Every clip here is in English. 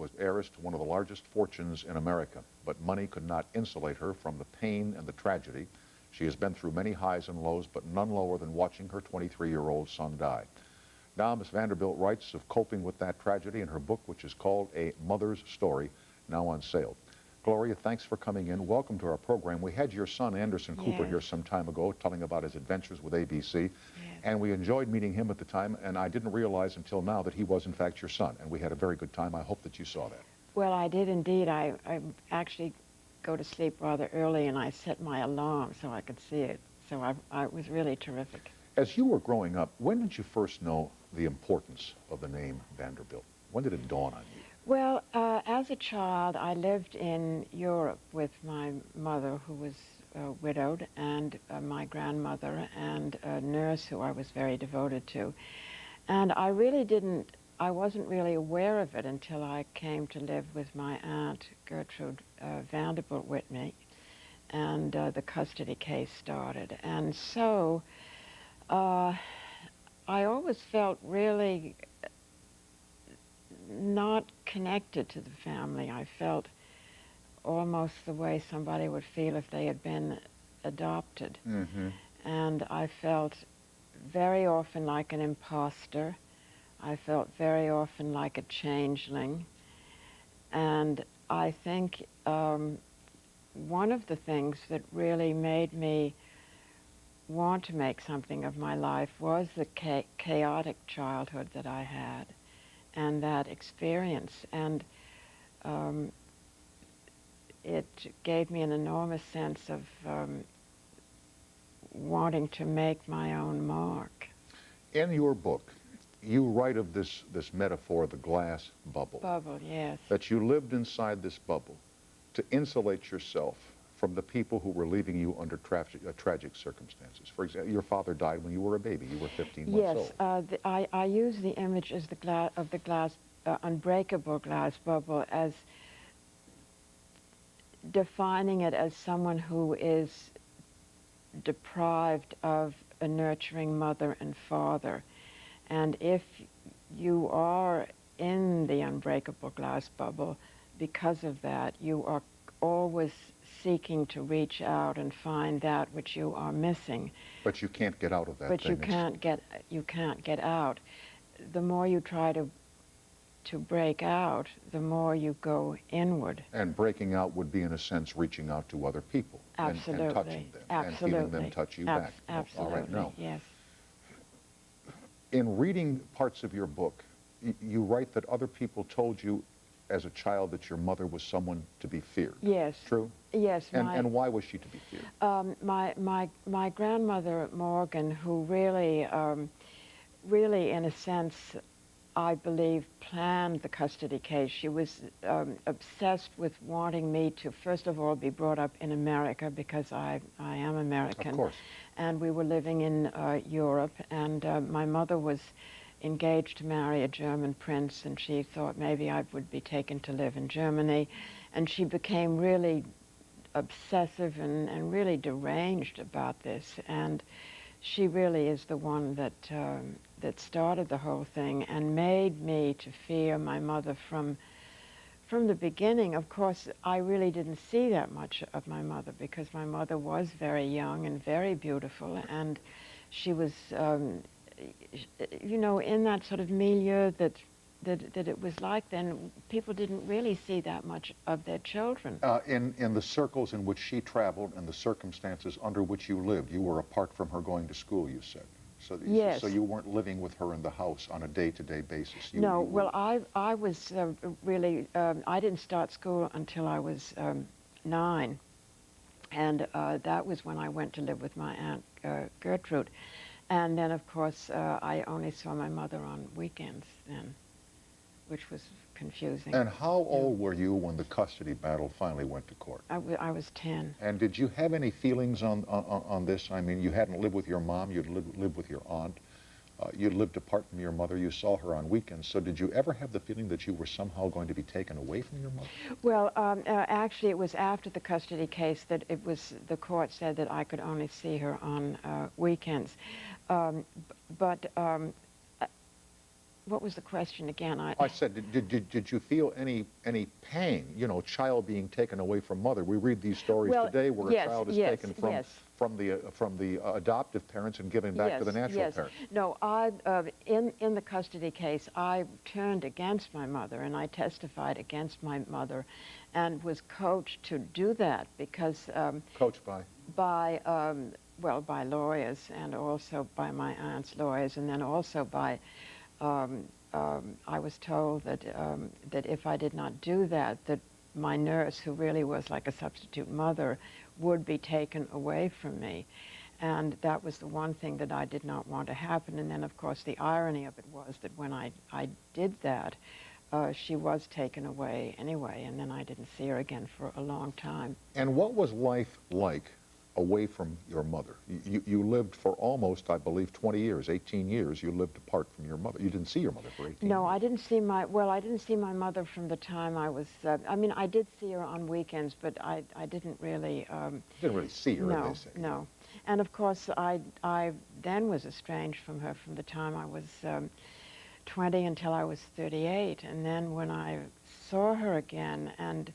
was heiress to one of the largest fortunes in America, but money could not insulate her from the pain and the tragedy. She has been through many highs and lows, but none lower than watching her 23-year-old son die. Now, Miss Vanderbilt writes of coping with that tragedy in her book, which is called A Mother's Story, now on sale. Gloria, thanks for coming in. Welcome to our program. We had your son, Anderson Cooper, here some time ago, telling about his adventures with ABC. And we enjoyed meeting him at the time, and I didn't realize until now that he was, in fact, your son. And we had a very good time. I hope that you saw that. Well, I did indeed. I actually go to sleep rather early, and I set my alarm so I could see it. So it was really terrific. As you were growing up, when did you first know the importance of the name Vanderbilt? When did it dawn on you? Well, as a child, I lived in Europe with my mother, who was widowed, and my grandmother, and a nurse who I was very devoted to. And I wasn't really aware of it until I came to live with my aunt, Gertrude Vanderbilt, with me, and the custody case started. And so I always felt really not connected to the family. I felt almost the way somebody would feel if they had been adopted. And I felt very often like an imposter. I felt very often like a changeling. And I think one of the things that really made me want to make something of my life was the chaotic childhood that I had, and that experience. And it gave me an enormous sense of wanting to make my own mark. In your book, you write of this metaphor, the glass bubble. Bubble, yes. That you lived inside this bubble to insulate yourself from the people who were leaving you under tragic circumstances. For example, your father died when you were a baby. You were 15 months old. Yes, I use the image as unbreakable glass bubble as defining it as someone who is deprived of a nurturing mother and father. And if you are in the unbreakable glass bubble, because of that, you are always seeking to reach out and find that which you are missing. But you can't get out of that. But you can't get out. The more you try to break out, the more you go inward. And breaking out would be, in a sense, reaching out to other people. Absolutely. And touching them. Absolutely. And feeling them touch you back. Absolutely. All right, now, yes. in reading parts of your book, you write that other people told you as a child that your mother was someone to be feared. Yes. True? Yes. And why was she to be feared? My grandmother, Morgan, who really, really, in a sense, I believe, planned the custody case. She was obsessed with wanting me to, first of all, be brought up in America, because I am American. Of course. And we were living in Europe, and my mother was engaged to marry a German prince, and she thought maybe I would be taken to live in Germany. And she became really obsessive and really deranged about this. And she really is the one that started the whole thing and made me to fear my mother from the beginning. Of course, I really didn't see that much of my mother, because my mother was very young and very beautiful, and she was, you know, in that sort of milieu that it was like then. People didn't really see that much of their children. In the circles in which she traveled and the circumstances under which you lived, you were apart from her going to school, you said. So, yes. So you weren't living with her in the house on a day-to-day basis. Well, I was really, I didn't start school until I was 9. And that was when I went to live with my Aunt Gertrude. And then, of course, I only saw my mother on weekends then, which was confusing. And how old were you when the custody battle finally went to court? I was 10. And did you have any feelings on this? I mean, you hadn't lived with your mom, you'd lived with your aunt. You lived apart from your mother, you saw her on weekends. So did you ever have the feeling that you were somehow going to be taken away from your mother? Well, actually, it was after the custody case that the court said that I could only see her on weekends. But what was the question again? I said, did you feel any pain, you know, child being taken away from mother? We read these stories Well, today where yes, a child is yes, taken yes. from the adoptive parents and given back to the natural yes. parents. No, in the custody case, I turned against my mother, and I testified against my mother, and was coached to do that because Coached by? well, by lawyers, and also by my aunt's lawyers, and then also by I was told that that if I did not do that, that my nurse, who really was like a substitute mother, would be taken away from me. And that was the one thing that I did not want to happen. And then, of course, the irony of it was that when I did that, she was taken away anyway, and then I didn't see her again for a long time. And what was life like away from your mother? You lived for almost, I believe, 20 years, 18 years, you lived apart from your mother. You didn't see your mother for 18 No, years. I didn't see I didn't see my mother from the time I was, I mean, I did see her on weekends, but I didn't really... Didn't really see her, no, they say. no. And of course, I then was estranged from her from the time I was 20 until I was 38. And then when I saw her again, and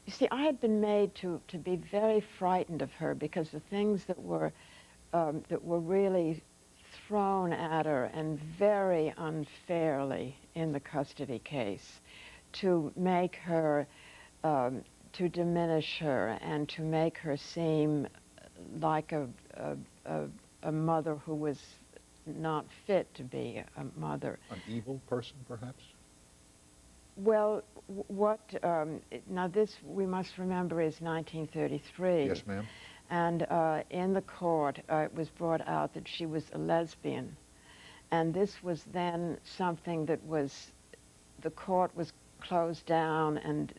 you see, I had been made to be very frightened of her because the things that were really thrown at her, and very unfairly in the custody case, to make her, to diminish her, and to make her seem like a mother who was not fit to be a mother. An evil person, perhaps? Well, now this, we must remember, is 1933. Yes, ma'am. And in the court, it was brought out that she was a lesbian. And this was then something that was, the court was closed down, and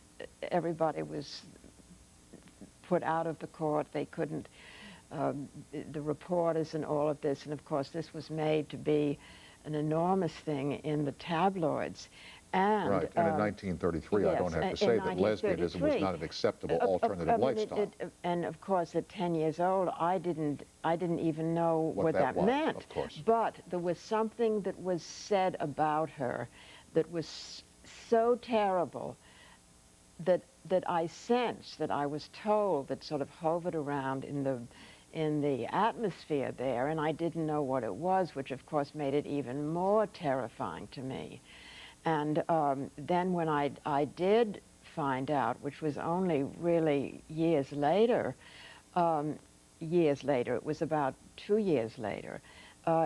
everybody was put out of the court. They couldn't, the reporters and all of this, and of course this was made to be an enormous thing in the tabloids. And, right, and in 1933, yes, I don't have to say that lesbianism was not an acceptable alternative lifestyle. And of course, at 10 years old, I didn't even know what that was, meant. of course. But there was something that was said about her that was so terrible that I sensed, that I was told, that sort of hovered around in the atmosphere there, and I didn't know what it was, which of course made it even more terrifying to me. And then when I did find out, which was only really years later, it was about 2 years later,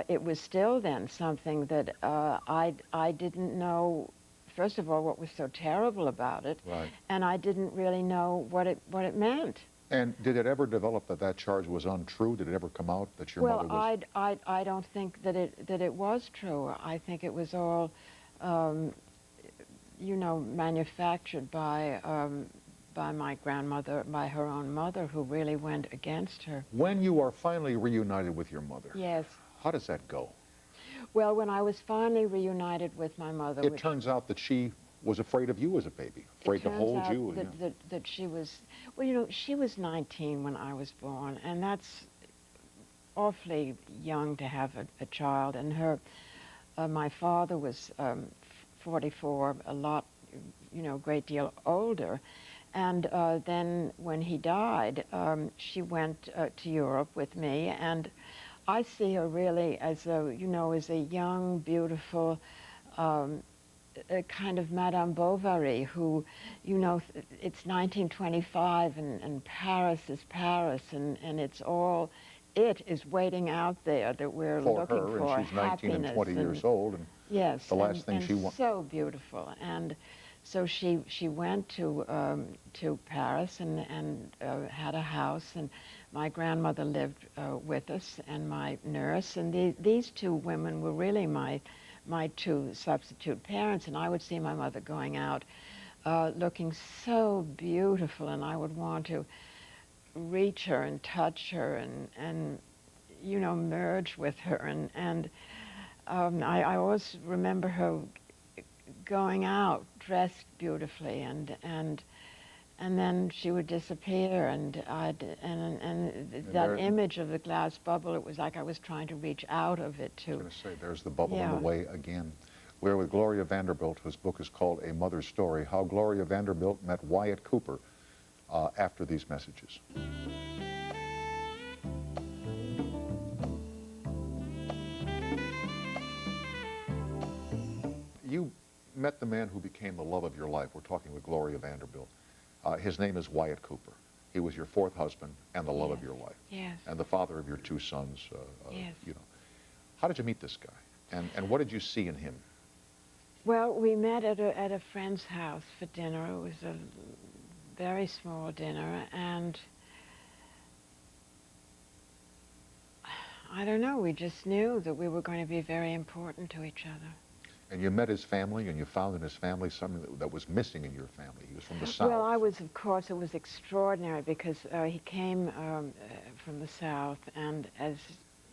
it was still then something that I didn't know, first of all, what was so terrible about it, right. And I didn't really know what it meant. And did it ever develop that that charge was untrue? Did it ever come out that your mother was... Well, I don't think that it was true. I think it was all... you know, manufactured by my grandmother, by her own mother, who really went against her. When you are finally reunited with your mother, yes, how does that go? Well, when I was finally reunited with my mother... It turns out that she was afraid of you as a baby, afraid to hold you. That she was... Well, you know, she was 19 when I was born, and that's awfully young to have a child, and her... my father was 44, a lot, you know, great deal older. And then when he died, she went to Europe with me, and I see her really as a, you know, as a young, beautiful, a kind of Madame Bovary who, you know, it's 1925 and Paris is Paris, and it's all, it is waiting out there that we're looking for. For her, and she's 19 and 20 years old. And yes, the last thing she wants. So beautiful. And so she went to Paris and had a house, and my grandmother lived with us, and my nurse, and these two women were really my two substitute parents. And I would see my mother going out looking so beautiful, and I would want to reach her and touch her and you know, merge with her, and I always remember her going out dressed beautifully, and then she would disappear, and that image of the glass bubble, it was like I was trying to reach out of it too. I was going to say, there's the bubble in the way again. We're with Gloria Vanderbilt, whose book is called A Mother's Story, How Gloria Vanderbilt Met Wyatt Cooper, after these messages. You met the man who became the love of your life. We're talking with Gloria Vanderbilt. His name is Wyatt Cooper. He was your fourth husband and the love of your life. Yes. And the father of your two sons. Yes. You know. How did you meet this guy? And what did you see in him? Well, we met at a friend's house for dinner. It was a very small dinner, and I don't know, we just knew that we were going to be very important to each other. And you met his family, and you found in his family something that was missing in your family. He was from the South. Well, of course, it was extraordinary because he came from the South, and as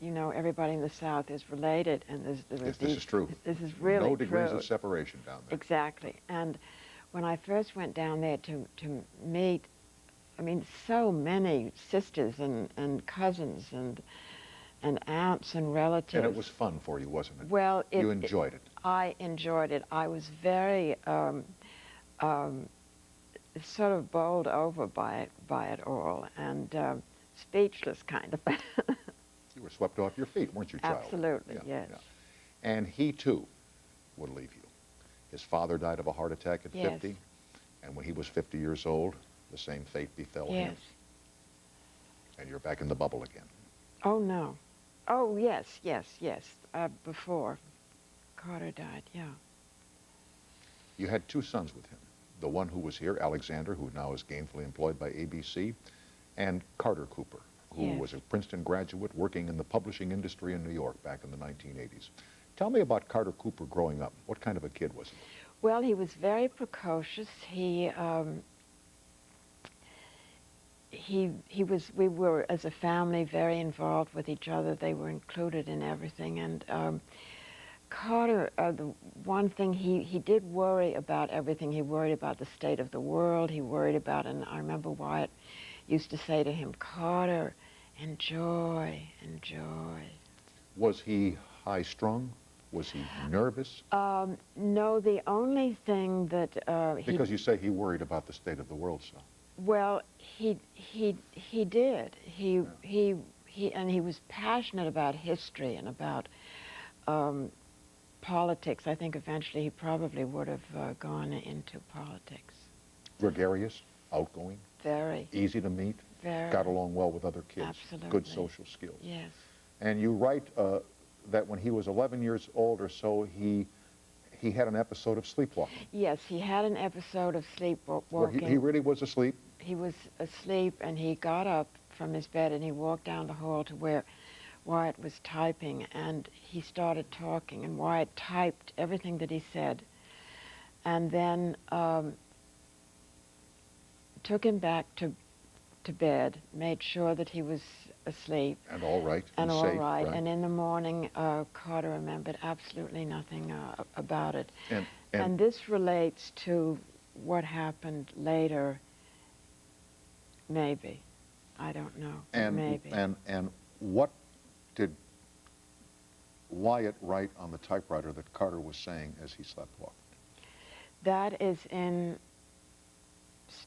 you know, everybody in the South is related, and Yes, this is true. This is really no degrees true. of separation down there. Exactly. And when I first went down there to meet, I mean, so many sisters and cousins and aunts and relatives. And it was fun for you, wasn't it? Well, you enjoyed it. I enjoyed it. I was very sort of bowled over by it all, and speechless, kind of. You were swept off your feet, weren't you, child? Absolutely, yeah, yes. Yeah. And he, too, would leave you. His father died of a heart attack at 50, and when he was 50 years old, the same fate befell him. And you're back in the bubble again. Oh, no. Oh, yes. Before Carter died, yeah. You had two sons with him. The one who was here, Alexander, who now is gainfully employed by ABC, and Carter Cooper, who was a Princeton graduate working in the publishing industry in New York back in the 1980s. Tell me about Carter Cooper growing up. What kind of a kid was he? Well, he was very precocious. We were, as a family, very involved with each other. They were included in everything. And Carter, the one thing, he did worry about everything. He worried about the state of the world. He worried about, and I remember Wyatt used to say to him, Carter, enjoy. Was he high-strung? Was he nervous? No, the only thing that because you say he worried about the state of the world, so. Well, he did. And he was passionate about history and about politics. I think eventually he probably would have gone into politics. Gregarious, outgoing, very easy to meet, very got along well with other kids, absolutely. Good social skills. Yes. And you write that when he was 11 years old or so, he had an episode of sleepwalking. Yes, he had an episode of sleepwalking. Where he really was asleep? He was asleep, and he got up from his bed, and he walked down the hall to where Wyatt was typing, and he started talking, and Wyatt typed everything that he said, and then took him back to bed, made sure that he was asleep. And all right. And all safe, right. And in the morning, Carter remembered absolutely nothing about it. And this relates to what happened later, maybe. I don't know, maybe. And what did Wyatt write on the typewriter that Carter was saying as he sleptwalked? That is in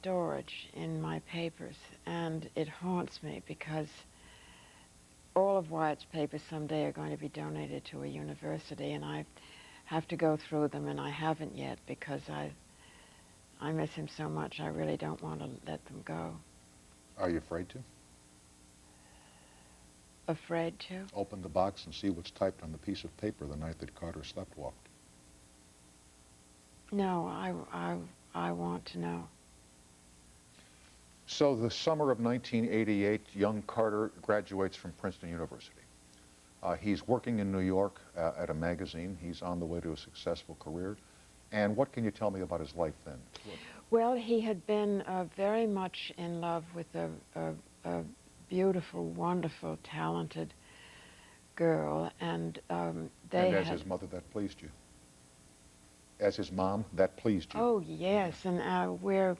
storage in my papers, and it haunts me because all of Wyatt's papers someday are going to be donated to a university, and I have to go through them, and I haven't yet because I miss him so much. I really don't want to let them go. Are you afraid to? Afraid to? Open the box and see what's typed on the piece of paper the night that Carter sleptwalked. No, I want to know. So the summer of 1988, young Carter graduates from Princeton University. He's working in New York at a magazine. He's on the way to a successful career. And what can you tell me about his life then? Well, he had been very much in love with a beautiful, wonderful, talented girl, and they And as his mother, that pleased you? As his mom, that pleased you? Oh, yes, and we're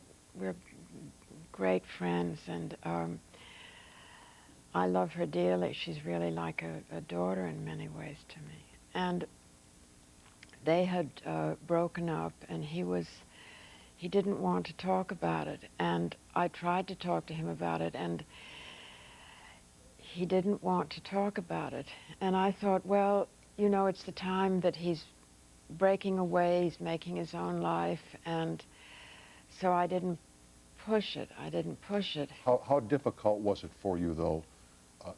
great friends, and I love her dearly. She's really like a daughter in many ways to me. And they had broken up, and he didn't want to talk about it. And I tried to talk to him about it, and he didn't want to talk about it. And I thought, well, you know, it's the time that he's breaking away, he's making his own life, and so I didn't push it. I didn't push it. How difficult was it for you, though?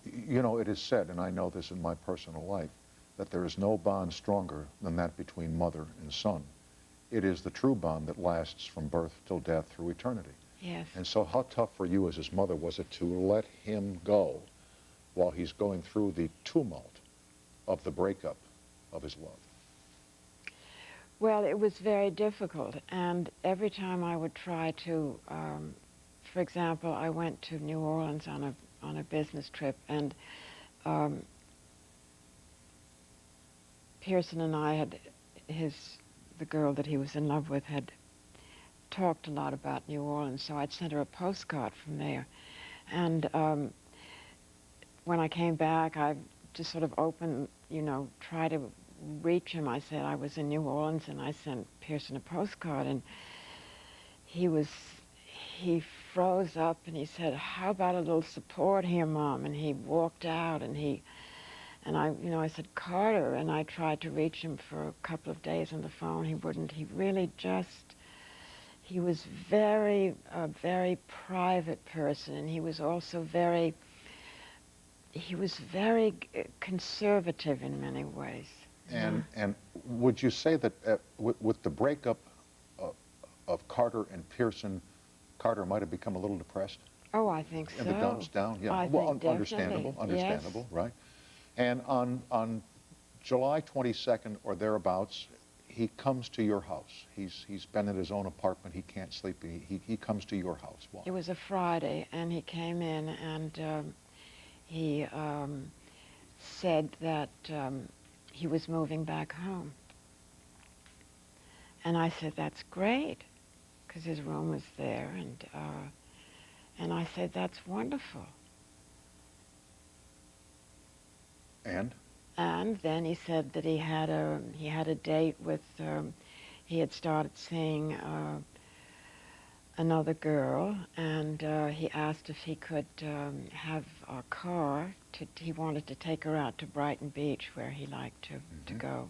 You know, it is said, and I know this in my personal life, that there is no bond stronger than that between mother and son. It is the true bond that lasts from birth till death through eternity. Yes. And so how tough for you as his mother was it to let him go while he's going through the tumult of the breakup of his love? Well, it was very difficult, and every time I would try to, for example, I went to New Orleans on a business trip, and Pearson and I had, the girl that he was in love with had talked a lot about New Orleans, so I'd sent her a postcard from there. And when I came back, I just sort of opened, you know, try to reach him. I said I was in New Orleans, and I sent Pearson a postcard, and he froze up, and he said, "How about a little support here, Mom?" And he walked out, and I said, "Carter," and I tried to reach him for a couple of days on the phone. He wouldn't. He really just, he was a very private person, and he was also very conservative in many ways. And would you say that with the breakup of Carter and Pearson, Carter might have become a little depressed? Oh, I think so. In the dumps down? Yeah. I Well, think understandable, definitely. understandable, Yes. right? And on July 22nd or thereabouts, he comes to your house. He's been in his own apartment. He can't sleep. He comes to your house. Why? It was a Friday, and he came in, and he said that he was moving back home. And I said, "That's great," because his room was there, and I said, "That's wonderful." And? And then he said that he had a date with, he had started seeing another girl, and he asked if he could have our car. He wanted to take her out to Brighton Beach, where he liked to go.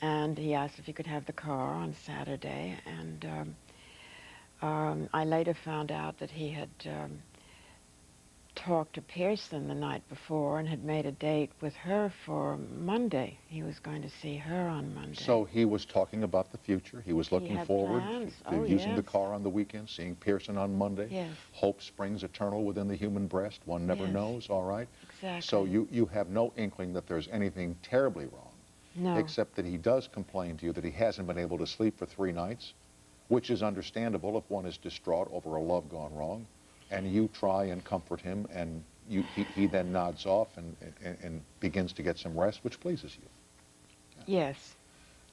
And he asked if he could have the car on Saturday, and I later found out that he had talked to Pearson the night before and had made a date with her for Monday. He was going to see her on Monday. So he was talking about the future. He was looking had forward plans. to Oh, using the yes. car on the weekend, seeing Pearson on Monday. Yes. Hope springs eternal within the human breast. One never Yes. knows, all right? Exactly. So you have no inkling that there's anything terribly wrong. No. Except that he does complain to you that he hasn't been able to sleep for 3 nights, which is understandable if one is distraught over a love gone wrong. And you try and comfort him, and he then nods off and begins to get some rest, which pleases you. Yes.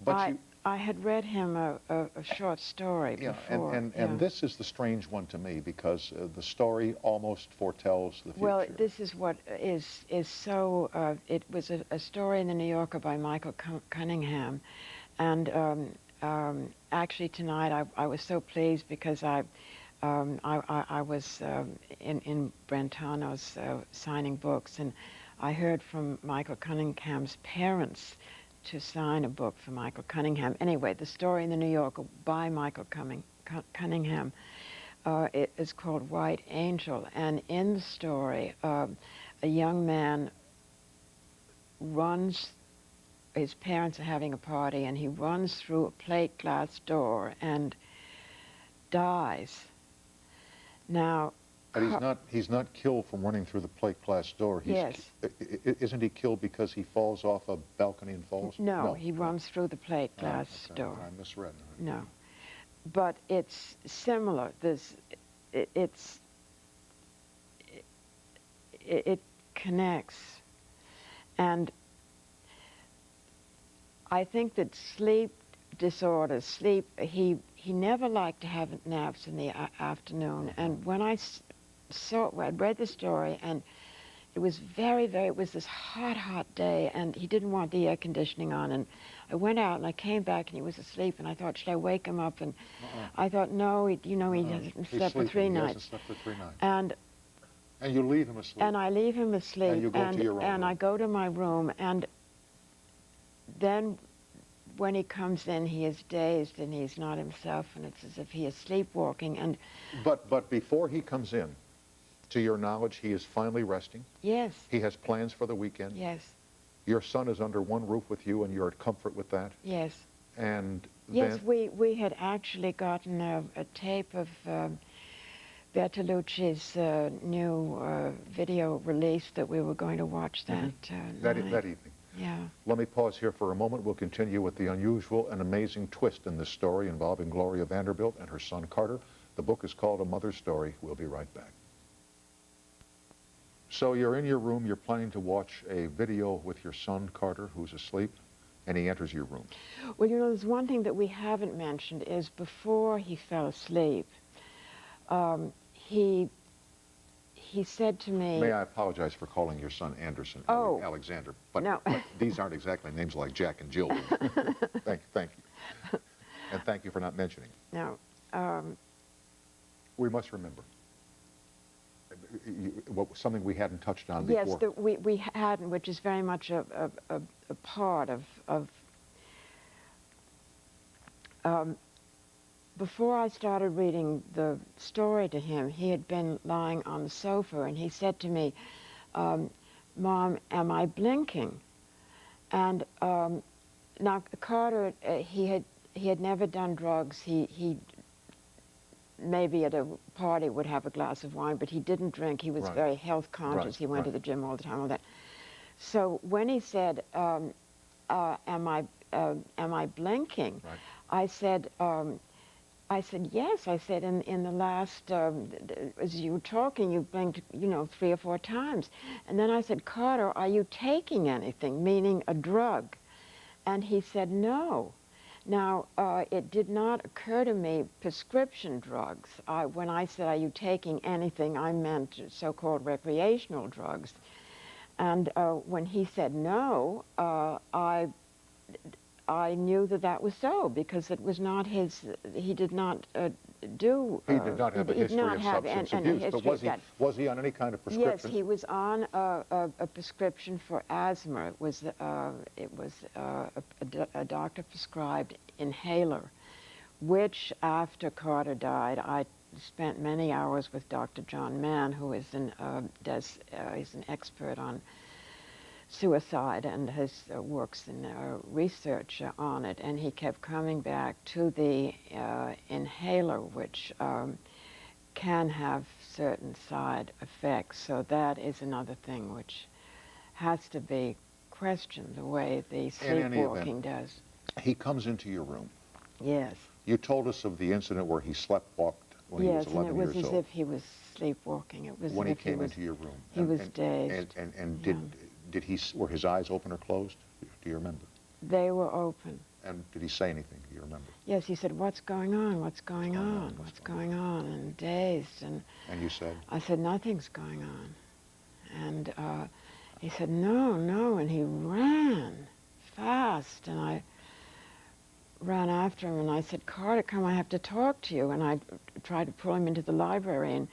But I had read him a short story before. And this is the strange one to me, because the story almost foretells the future. Well, this is what is so, it was a story in the New Yorker by Michael Cunningham, and actually tonight I was so pleased because I was in Brentano's signing books, and I heard from Michael Cunningham's parents to sign a book for Michael Cunningham. Anyway, the story in the New Yorker by Michael Cunningham, it is called White Angel, and in the story, a young man runs, his parents are having a party, and he runs through a plate glass door and dies. Now, but he's not killed from running through the plate glass door. Yes. Isn't he killed because he falls off a balcony and falls? No, he runs through the plate glass door. I misread. No, but it's similar. It connects, and I think that sleep disorders, he never liked to have naps in the afternoon, and when I'd read the story, and it was it was this hot day, and he didn't want the air conditioning on, and I went out and I came back and he was asleep, and I thought, should I wake him up? And Uh-uh. I thought, no, he hasn't He's slept for sleeping. 3 He nights. hasn't slept for 3 nights. And you leave him asleep. I leave him asleep. And you go to your own room. I go to my room, and then when he comes in, he is dazed and he's not himself, and it's as if he is sleepwalking. And But before he comes in, to your knowledge, he is finally resting. yes. He has plans for the weekend. Yes. Your son is under one roof with you, and you're at comfort with that. Yes. And Yes, then, we had actually gotten a tape of Bertolucci's new video release that we were going to watch that that night. evening. Yeah. Let me pause here for a moment. We'll continue with the unusual and amazing twist in this story involving Gloria Vanderbilt and her son Carter. The book is called A Mother's Story. We'll be right back. So you're in your room, you're planning to watch a video with your son Carter, who's asleep, and he enters your room. Well, there's one thing that we haven't mentioned is before he fell asleep, he said to me... May I apologize for calling your son Anderson, Oh. Alexander, but, No. but these aren't exactly names like Jack and Jill. Thank you. And thank you for not mentioning it. No. We must remember something we hadn't touched on Yes, before. that we hadn't, which is very much a part of before I started reading the story to him, he had been lying on the sofa, and he said to me, Mom, am I blinking? And now Carter, he had never done drugs. He maybe at a party would have a glass of wine, but he didn't drink. He was Right. very health conscious. Right, He went to right. the gym all the time, all that. So when he said, am I blinking? Right. I said, yes. I said, in the last, as you were talking, you blinked, 3 or 4 times. And then I said, Carter, are you taking anything, meaning a drug? And he said, no. Now, it did not occur to me prescription drugs. When I said, are you taking anything, I meant so-called recreational drugs. And when he said no, I knew that was so, because it was not his, he did not do... He did not have a history of substance abuse, but was he on any kind of prescription? Yes, he was on a prescription for asthma. It was a doctor prescribed inhaler, which after Carter died, I spent many hours with Dr. John Mann, who is he's an expert on suicide and works in research on it, and he kept coming back to the inhaler, which can have certain side effects. So that is another thing which has to be questioned, the way the sleepwalking does. He comes into your room. Yes. You told us of the incident where he sleptwalked when he was 11 years old. Yes, and it was as if he was sleepwalking. It was when as he if came into your room. He was dazed. And were his eyes open or closed? Do you remember? They were open. And did he say anything? Do you remember? Yes, he said, what's going on? What's going on? What's going on? And dazed. And you said? I said, nothing's going on. And he said, no, no. And he ran fast. And I ran after him, and I said, Carter, come, I have to talk to you. And I tried to pull him into the library, and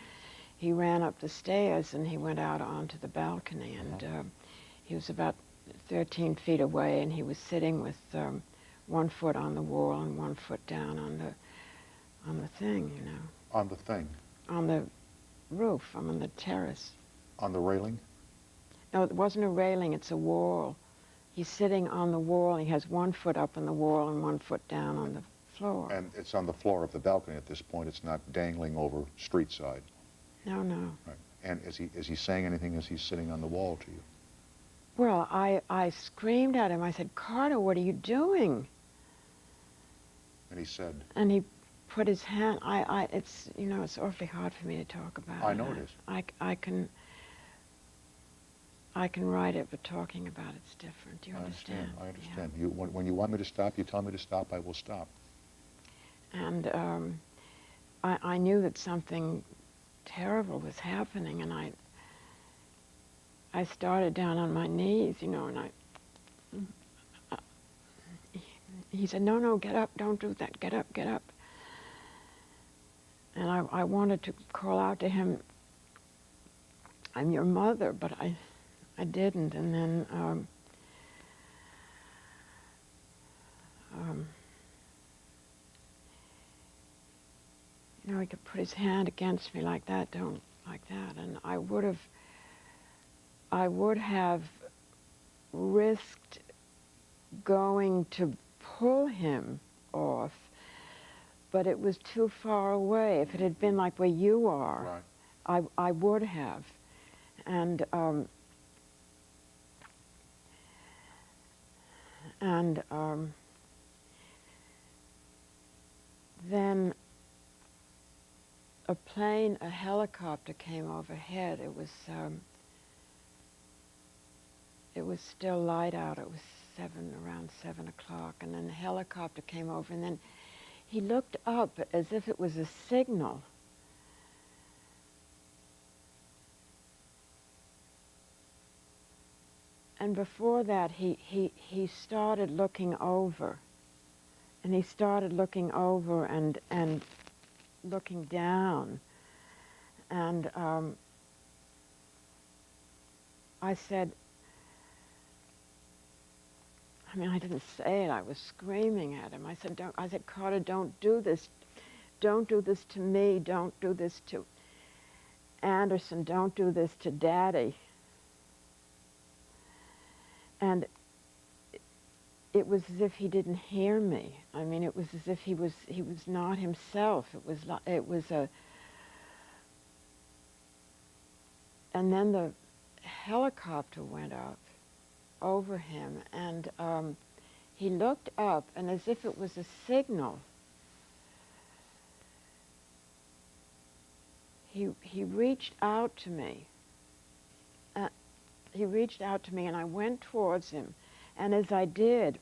he ran up the stairs, and he went out onto the balcony. And he was about 13 feet away, and he was sitting with 1 foot on the wall and 1 foot down on the thing, On the thing? On the roof, on the terrace. On the railing? No, it wasn't a railing, it's a wall. He's sitting on the wall, he has 1 foot up on the wall and 1 foot down on the floor. And it's on the floor of the balcony at this point, it's not dangling over street side? No, no. Right. And is he saying anything as he's sitting on the wall to you? Well, I screamed at him. I said, Carter, what are you doing? And he said? And he put his hand, it's, it's awfully hard for me to talk about. I know it is. I can write it, but talking about it's different. Do you understand? I understand. Yeah. When you want me to stop, you tell me to stop, I will stop. And I knew that something terrible was happening, and I started down on my knees, and he said, no, no, get up, don't do that, get up, get up. And I wanted to call out to him, I'm your mother, but I didn't. And then you know, he could put his hand against me like that, don't, like that. And I would have risked going to pull him off, but it was too far away. If it had been like where you are, Right. I would have. And then a helicopter came overhead. It was still light out. It was around 7 o'clock, and then the helicopter came over, and then he looked up as if it was a signal. And before that, he started looking over. And he started looking over and looking down. And I said, I mean, I didn't say it, I was screaming at him. I said, Carter, don't do this. Don't do this to me. Don't do this to Anderson. Don't do this to Daddy. And it was as if he didn't hear me. I mean, it was as if he was not himself. And then the helicopter went up over him, and he looked up, and as if it was a signal, he reached out to me. He reached out to me, and I went towards him. And as I did,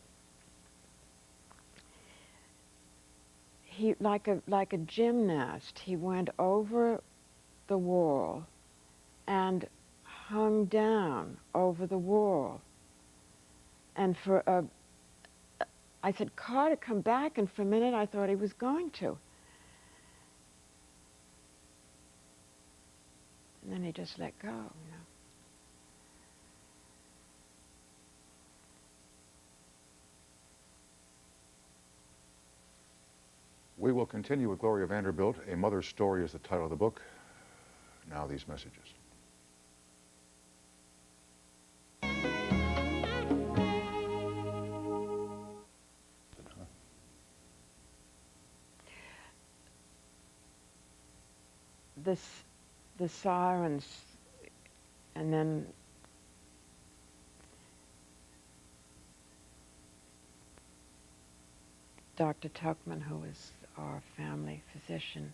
he, like a gymnast, he went over the wall and hung down over the wall. And I said, Carter, come back. And for a minute, I thought he was going to. And then he just let go, you know. We will continue with Gloria Vanderbilt. A Mother's Story is the title of the book. Now these messages. The sirens, and then Dr. Tuckman, who was our family physician,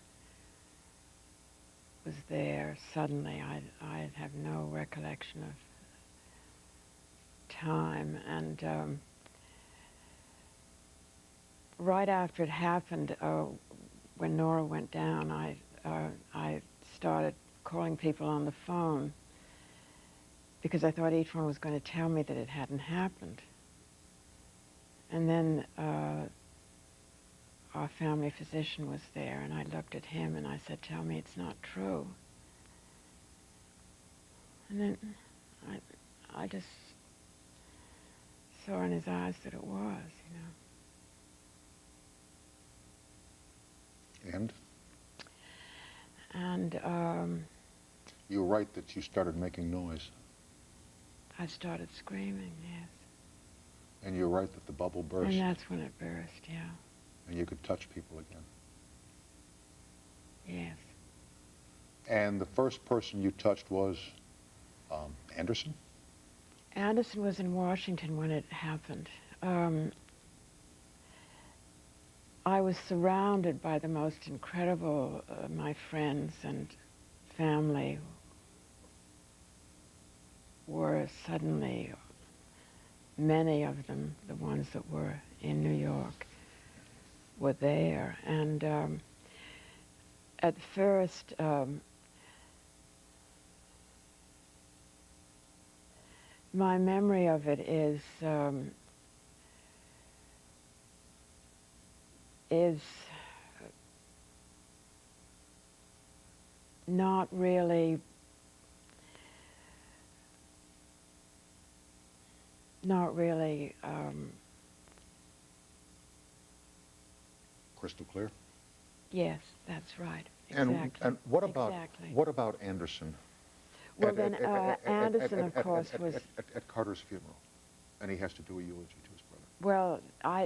was there suddenly. I have no recollection of time, and right after it happened, when Nora went down, I started calling people on the phone because I thought each one was going to tell me that it hadn't happened. And then our family physician was there, and I looked at him and I said, tell me it's not true. And then I just saw in his eyes that it was, you know. And You write that you started making noise. I started screaming, yes. And you write that the bubble burst. And that's when it burst, yeah. And you could touch people again. Yes. And the first person you touched was Anderson? Anderson was in Washington when it happened. I was surrounded by the most incredible, my friends and family were suddenly, many of them, the ones that were in New York, were there. And at first, my memory of it is is not really Crystal clear? yes, that's right. And, Exactly. and what about exactly. what about Anderson? Well, then Anderson, of course, was at Carter's funeral, and he has to do a eulogy to his brother. well.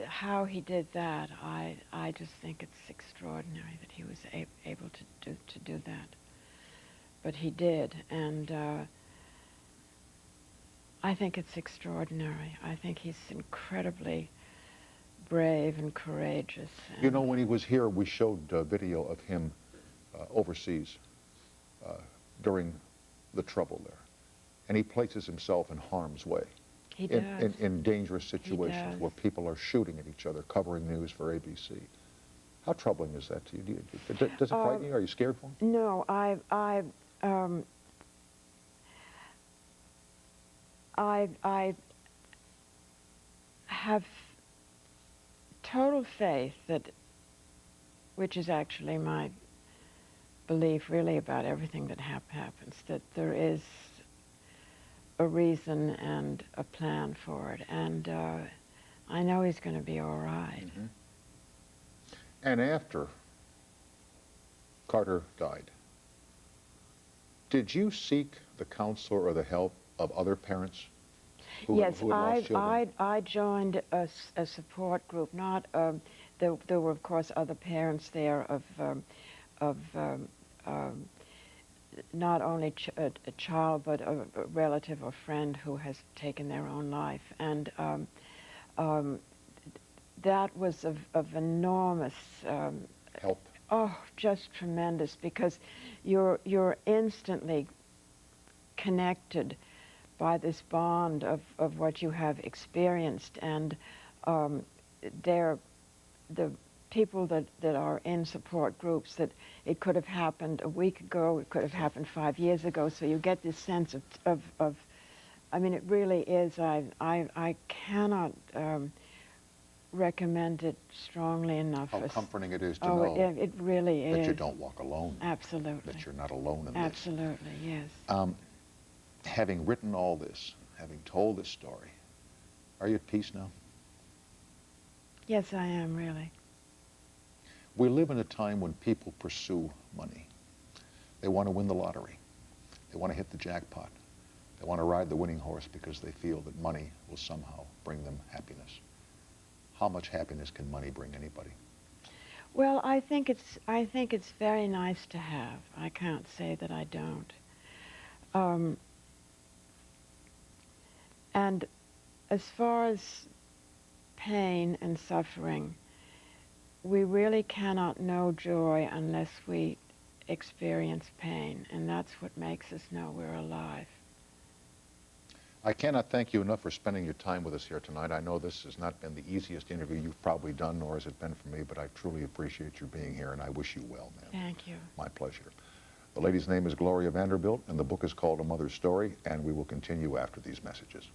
How he did that, I just think it's extraordinary that he was able to do that. But he did, and I think it's extraordinary. I think he's incredibly brave and courageous. And You know, when he was here, we showed video of him overseas during the trouble there. And he places himself in harm's way. he does. In dangerous situations does. where people are shooting at each other, covering news for ABC. How troubling is that to you? Does it frighten you? Are you scared for him? No, I have total faith that, which is actually my belief really about everything that happens, that there is a reason and a plan for it. And I know he's going to be all right. Mm-hmm. And after Carter died, did you seek the counsel or the help of other parents who Yes, who had lost children? I joined a support group. Not there were of course other parents there of not only a child but a relative or friend who has taken their own life, and that was of enormous Help. oh, just tremendous, because you're instantly connected by this bond of what you have experienced, and they're the people that are in support groups, that it could have happened a week ago, it could have happened 5 years ago, so you get this sense of I mean, it really is, I cannot recommend it strongly enough. How comforting it is to Oh, know it really is. that you don't walk alone. Absolutely. That you're not alone in this. Absolutely, yes. Having written all this, having told this story, are you at peace now? Yes, I am, really. We live in a time when people pursue money. They want to win the lottery. They want to hit the jackpot. They want to ride the winning horse because they feel that money will somehow bring them happiness. How much happiness can money bring anybody? Well, I think it's very nice to have. I can't say that I don't. And as far as pain and suffering, we really cannot know joy unless we experience pain, and that's what makes us know we're alive. I cannot thank you enough for spending your time with us here tonight. I know this has not been the easiest interview you've probably done, nor has it been for me, but I truly appreciate your being here, and I wish you well, ma'am. Thank you. My pleasure. The lady's name is Gloria Vanderbilt, and the book is called A Mother's Story, and we will continue after these messages.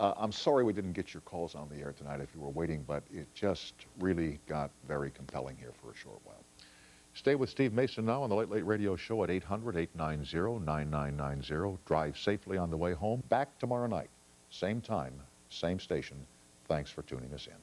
I'm sorry we didn't get your calls on the air tonight if you were waiting, but it just really got very compelling here for a short while. Stay with Steve Mason now on the Late Late Radio Show at 800-890-9990. Drive safely on the way home. Back tomorrow night. Same time, same station. Thanks for tuning us in.